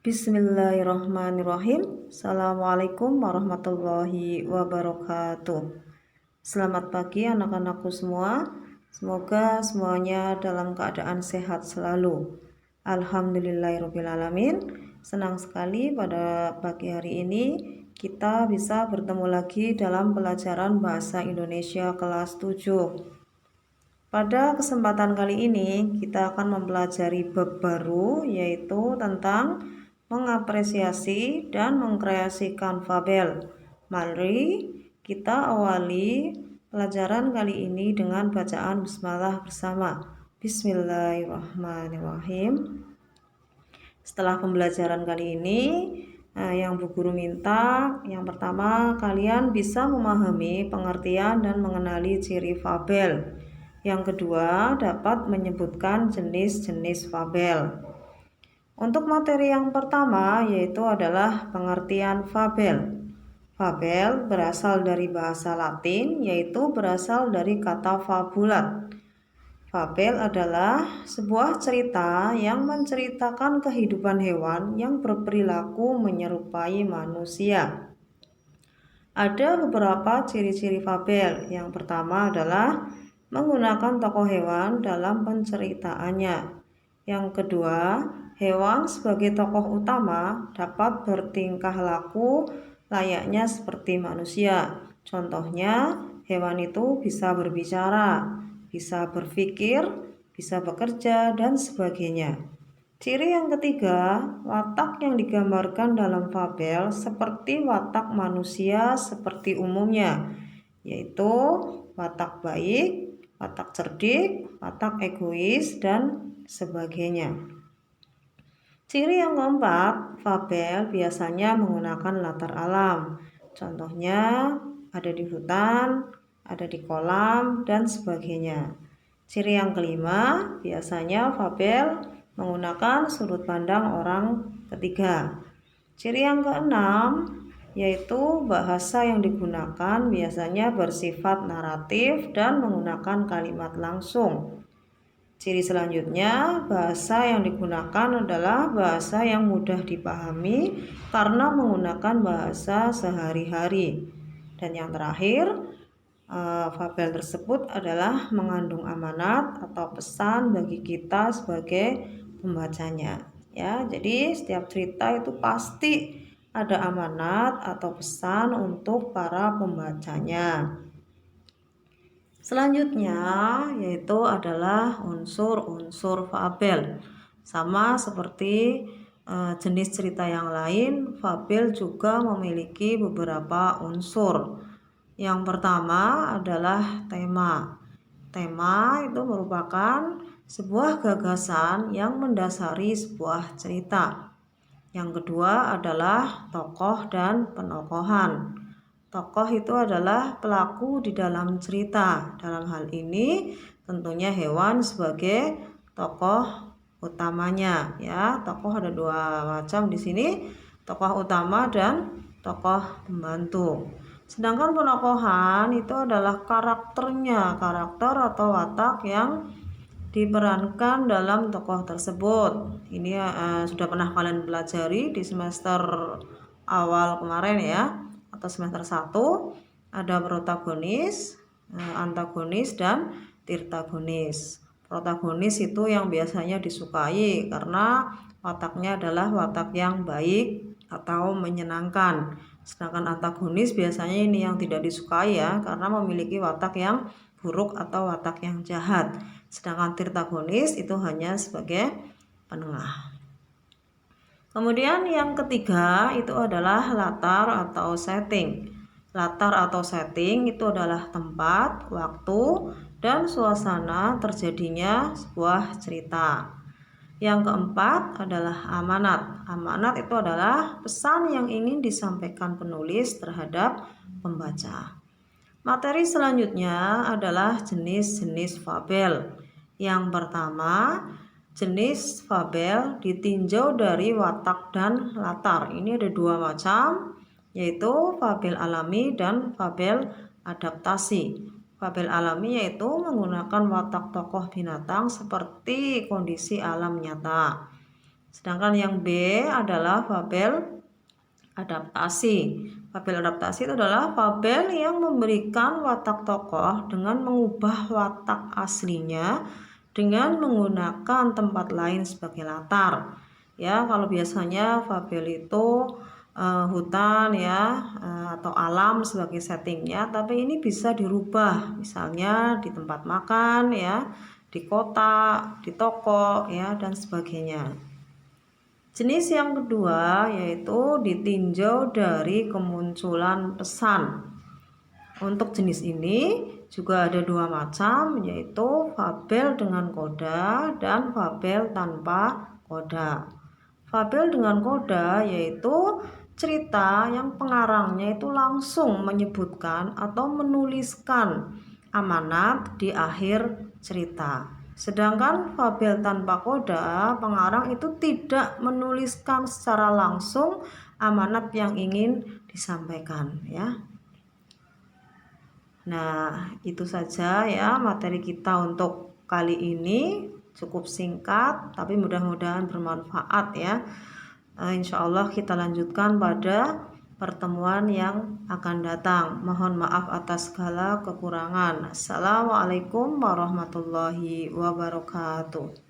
Bismillahirrahmanirrahim. Assalamualaikum warahmatullahi wabarakatuh. Selamat pagi anak-anakku semua. Semoga semuanya dalam keadaan sehat selalu. Alhamdulillahirrahmanirrahim. Senang sekali pada pagi hari ini kita bisa bertemu lagi dalam pelajaran Bahasa Indonesia kelas 7. Pada kesempatan kali ini kita akan mempelajari bab baru, yaitu tentang mengapresiasi dan mengkreasikan fabel. Mari kita awali pelajaran kali ini dengan bacaan basmalah bersama. Bismillahirrahmanirrahim. Setelah pembelajaran kali ini, yang Bu Guru minta, yang pertama kalian bisa memahami pengertian dan mengenali ciri fabel. Yang kedua, dapat menyebutkan jenis-jenis fabel. Untuk materi yang pertama yaitu adalah pengertian fabel. Fabel berasal dari bahasa Latin, yaitu berasal dari kata fabulat. Fabel adalah sebuah cerita yang menceritakan kehidupan hewan yang berperilaku menyerupai manusia. Ada beberapa ciri-ciri fabel. Yang pertama adalah menggunakan tokoh hewan dalam penceritaannya. Yang kedua, hewan sebagai tokoh utama dapat bertingkah laku layaknya seperti manusia. Contohnya, hewan itu bisa berbicara, bisa berpikir, bisa bekerja, dan sebagainya. Ciri yang ketiga, watak yang digambarkan dalam fabel seperti watak manusia seperti umumnya, yaitu watak baik, watak cerdik, watak egois, dan sebagainya. Ciri yang keempat, fabel biasanya menggunakan latar alam. Contohnya ada di hutan, ada di kolam, dan sebagainya. Ciri yang kelima, biasanya fabel menggunakan sudut pandang orang ketiga. Ciri yang keenam, yaitu bahasa yang digunakan biasanya bersifat naratif dan menggunakan kalimat langsung. Ciri selanjutnya, bahasa yang digunakan adalah bahasa yang mudah dipahami karena menggunakan bahasa sehari-hari. Dan yang terakhir, fabel tersebut adalah mengandung amanat atau pesan bagi kita sebagai pembacanya. Ya, jadi setiap cerita itu pasti ada amanat atau pesan untuk para pembacanya. Selanjutnya yaitu adalah unsur-unsur fabel. Sama seperti jenis cerita yang lain, fabel juga memiliki beberapa unsur. Yang pertama adalah tema. Tema itu merupakan sebuah gagasan yang mendasari sebuah cerita. Yang kedua adalah tokoh dan penokohan. Tokoh itu adalah pelaku di dalam cerita. Dalam hal ini tentunya hewan sebagai tokoh utamanya, ya. Tokoh ada dua macam di sini, tokoh utama dan tokoh pembantu. Sedangkan penokohan itu adalah karakternya, karakter atau watak yang diperankan dalam tokoh tersebut. Ini sudah pernah kalian pelajari di semester awal kemarin ya, atau semester 1. Ada protagonis, antagonis, dan tirtagonis. Protagonis itu yang biasanya disukai karena wataknya adalah watak yang baik atau menyenangkan. Sedangkan antagonis biasanya ini yang tidak disukai ya, karena memiliki watak yang buruk atau watak yang jahat. Sedangkan tirtagonis itu hanya sebagai penengah. Kemudian yang ketiga itu adalah latar atau setting. Latar atau setting itu adalah tempat, waktu, dan suasana terjadinya sebuah cerita. Yang keempat adalah amanat. Amanat itu adalah pesan yang ingin disampaikan penulis terhadap pembaca. Materi selanjutnya adalah jenis-jenis fabel. Yang pertama, jenis fabel ditinjau dari watak dan latar. Ini ada dua macam, yaitu fabel alami dan fabel adaptasi. Fabel alami yaitu menggunakan watak tokoh binatang seperti kondisi alam nyata. Sedangkan yang B adalah fabel adaptasi. Fabel adaptasi itu adalah fabel yang memberikan watak tokoh dengan mengubah watak aslinya dengan menggunakan tempat lain sebagai latar. Ya, kalau biasanya fabel itu hutan ya atau alam sebagai settingnya, tapi ini bisa dirubah, misalnya di tempat makan ya, di kota, di toko ya, dan sebagainya. Jenis yang kedua yaitu ditinjau dari kemunculan pesan. Untuk jenis ini juga ada dua macam, yaitu fabel dengan koda dan fabel tanpa koda. Fabel dengan koda yaitu cerita yang pengarangnya itu langsung menyebutkan atau menuliskan amanat di akhir cerita. Sedangkan fabel tanpa koda, pengarang itu tidak menuliskan secara langsung amanat yang ingin disampaikan ya. Nah, itu saja ya materi kita untuk kali ini. Cukup singkat tapi mudah-mudahan bermanfaat ya. Insya Allah kita lanjutkan pada pertemuan yang akan datang. Mohon maaf atas segala kekurangan. Assalamualaikum warahmatullahi wabarakatuh.